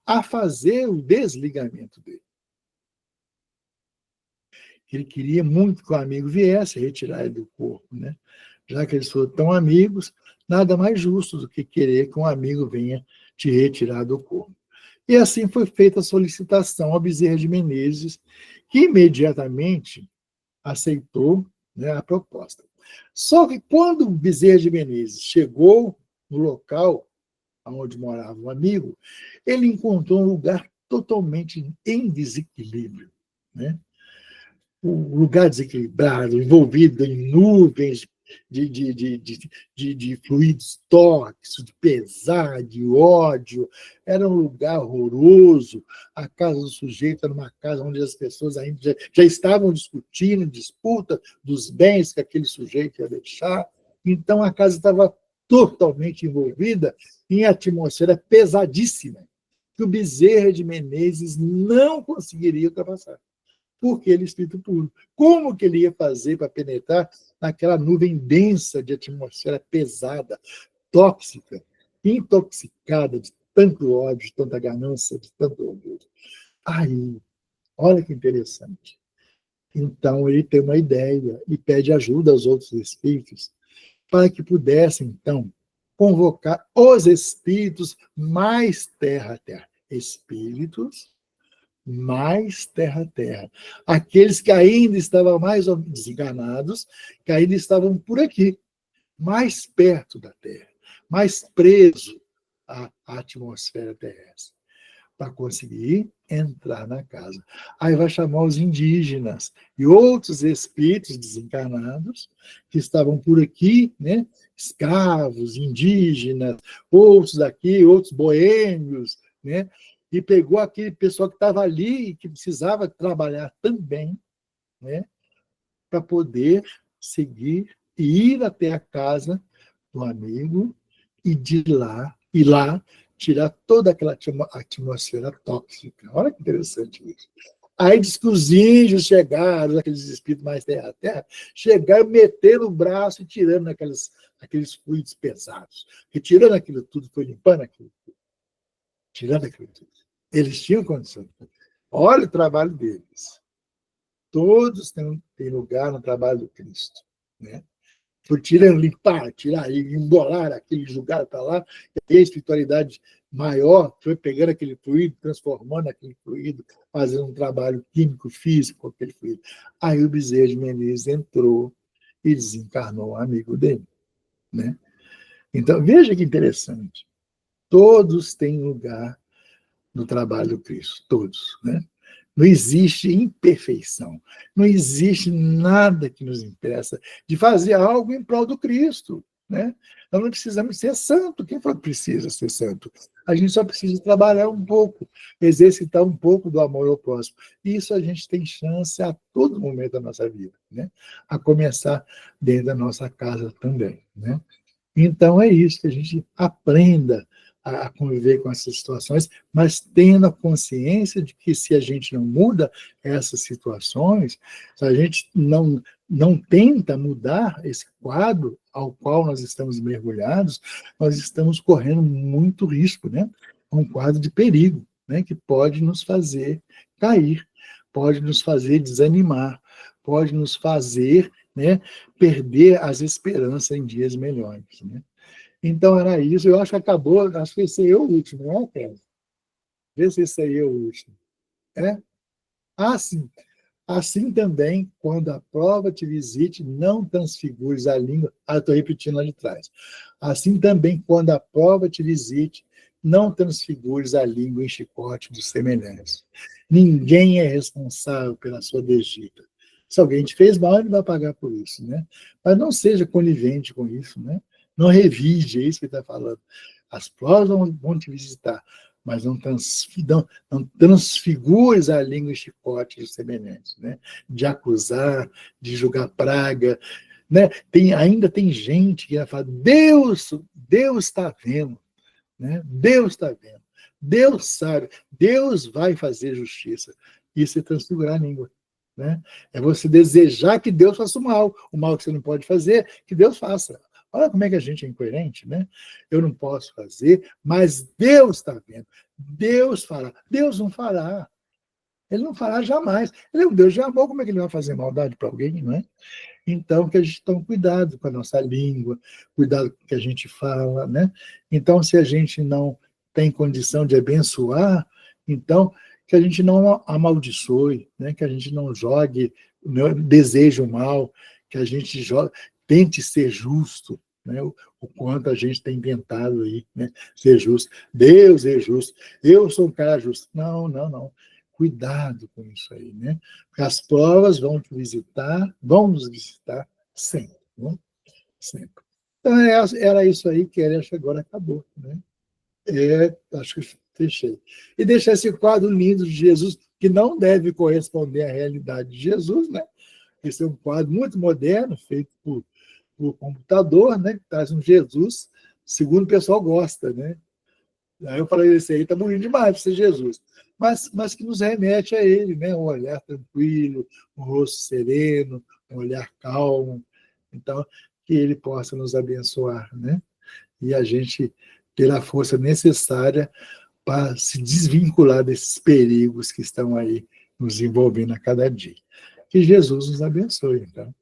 a fazer o desligamento dele. Ele queria muito que o amigo viesse retirar ele do corpo, né? Já que eles foram tão amigos, nada mais justo do que querer que um amigo venha te retirar do corpo. E assim foi feita a solicitação ao Bezerra de Menezes, que imediatamente aceitou, né, a proposta. Só que quando o Bezerra de Menezes chegou no local onde morava o amigo, ele encontrou um lugar totalmente em desequilíbrio, né? Um lugar desequilibrado, envolvido em nuvens de fluidos tóxicos, de pesar, de ódio. Era um lugar horroroso. A casa do sujeito era uma casa onde as pessoas ainda já estavam discutindo, disputa dos bens que aquele sujeito ia deixar. Então, a casa estava totalmente envolvida em atmosfera pesadíssima, que o Bezerra de Menezes não conseguiria ultrapassar, porque ele é espírito puro. Como que ele ia fazer para penetrar naquela nuvem densa de atmosfera pesada, tóxica, intoxicada de tanto ódio, de tanta ganância, de tanto orgulho? Aí, olha que interessante. Então, ele tem uma ideia e pede ajuda aos outros espíritos para que pudessem, então, convocar os espíritos mais terra-terra. Espíritos mais terra-terra. Aqueles que ainda estavam mais desenganados, que ainda estavam por aqui, mais perto da Terra, mais preso à atmosfera terrestre. para conseguir entrar na casa. Aí vai chamar os indígenas e outros espíritos desencarnados que estavam por aqui, né? Escravos, indígenas, outros aqui, outros boêmios, né? E pegou aquele pessoal que estava ali e que precisava trabalhar também, né? Para poder seguir e ir até a casa do amigo e de lá, e lá tirar toda aquela atmosfera tóxica. Olha que interessante isso. Aí diz que os índios chegaram, aqueles espíritos mais terra a terra, chegaram, meteram o braço e tirando aqueles fluidos pesados. Retirando aquilo tudo, foi limpando aquilo tudo. Tirando aquilo tudo. Eles tinham condição. Olha o trabalho deles. Todos têm lugar no trabalho do Cristo. Né? Por tirando, limpar, tirar, embolar aquele, julgar para lá, e a espiritualidade maior foi pegando aquele fluido, transformando aquele fluido, fazendo um trabalho químico, físico com aquele fluido. Aí o Bezerra de Menezes entrou e desencarnou o amigo dele. Né? Então, veja que interessante. Todos têm lugar no trabalho do Cristo, todos. Né? Não existe imperfeição. Não existe nada que nos impeça de fazer algo em prol do Cristo. Né? Nós não precisamos ser santo. Quem falou que precisa ser santo? A gente só precisa trabalhar um pouco, exercitar um pouco do amor ao próximo. E isso a gente tem chance a todo momento da nossa vida. Né? A começar dentro da nossa casa também. Né? Então, é isso, que a gente aprenda a conviver com essas situações, mas tendo a consciência de que se a gente não muda essas situações, se a gente não tenta mudar esse quadro ao qual nós estamos mergulhados, nós estamos correndo muito risco, né? Um quadro de perigo, né? Que pode nos fazer cair, pode nos fazer desanimar, pode nos fazer, né, perder as esperanças em dias melhores. Né? Então, era isso. Eu acho que acabou, acho que esse aí é o último, não é, Pedro? Vê se esse aí é o último. É? Ah, sim. Assim também, quando a prova te visite, não transfigures a língua. Ah, estou repetindo lá de trás. Assim também, quando a prova te visite, não transfigures a língua em chicote dos semelhantes. Ninguém é responsável pela sua desdita. Se alguém te fez mal, ele vai pagar por isso, né? Mas não seja conivente com isso, né? Não revide, é isso que ele está falando. As provas vão te visitar, mas não transfigures a língua em chicote dos semelhantes, né? De acusar, de julgar praga. Né? Ainda tem gente que vai falar, Deus está vendo. Né? Deus está vendo. Deus sabe. Deus vai fazer justiça. Isso é transfigurar a língua. Né? É você desejar que Deus faça o mal que você não pode fazer, que Deus faça. Olha como é que a gente é incoerente, né? Eu não posso fazer, mas Deus está vendo. Deus fará. Deus não fará. Ele não fará jamais. Ele é um Deus de amor, como é que ele vai fazer maldade para alguém, não é? Então, que a gente tome cuidado com a nossa língua, cuidado com o que a gente fala, né? Então, se a gente não tem condição de abençoar, então, que a gente não amaldiçoe, né? Que a gente não jogue, não deseje o mal, que a gente tente ser justo, né? O quanto a gente tem tentado aí, né? Ser justo. Deus é justo. Eu sou um cara justo. Não, não, não. Cuidado com isso aí, né? Porque as provas vão vão nos visitar sempre, né? Sempre. Então, era isso aí que acho que agora acabou, né? Acho que fechei. E deixar esse quadro lindo de Jesus, que não deve corresponder à realidade de Jesus, né? Esse é um quadro muito moderno, feito por computador, né? Que traz um Jesus, segundo o pessoal gosta, né? Aí eu falei, esse aí está bonito demais para ser Jesus. Mas que nos remete a ele, né? Um olhar tranquilo, um rosto sereno, um olhar calmo. Então, que ele possa nos abençoar, né? E a gente ter a força necessária para se desvincular desses perigos que estão aí nos envolvendo a cada dia. Que Jesus nos abençoe, então.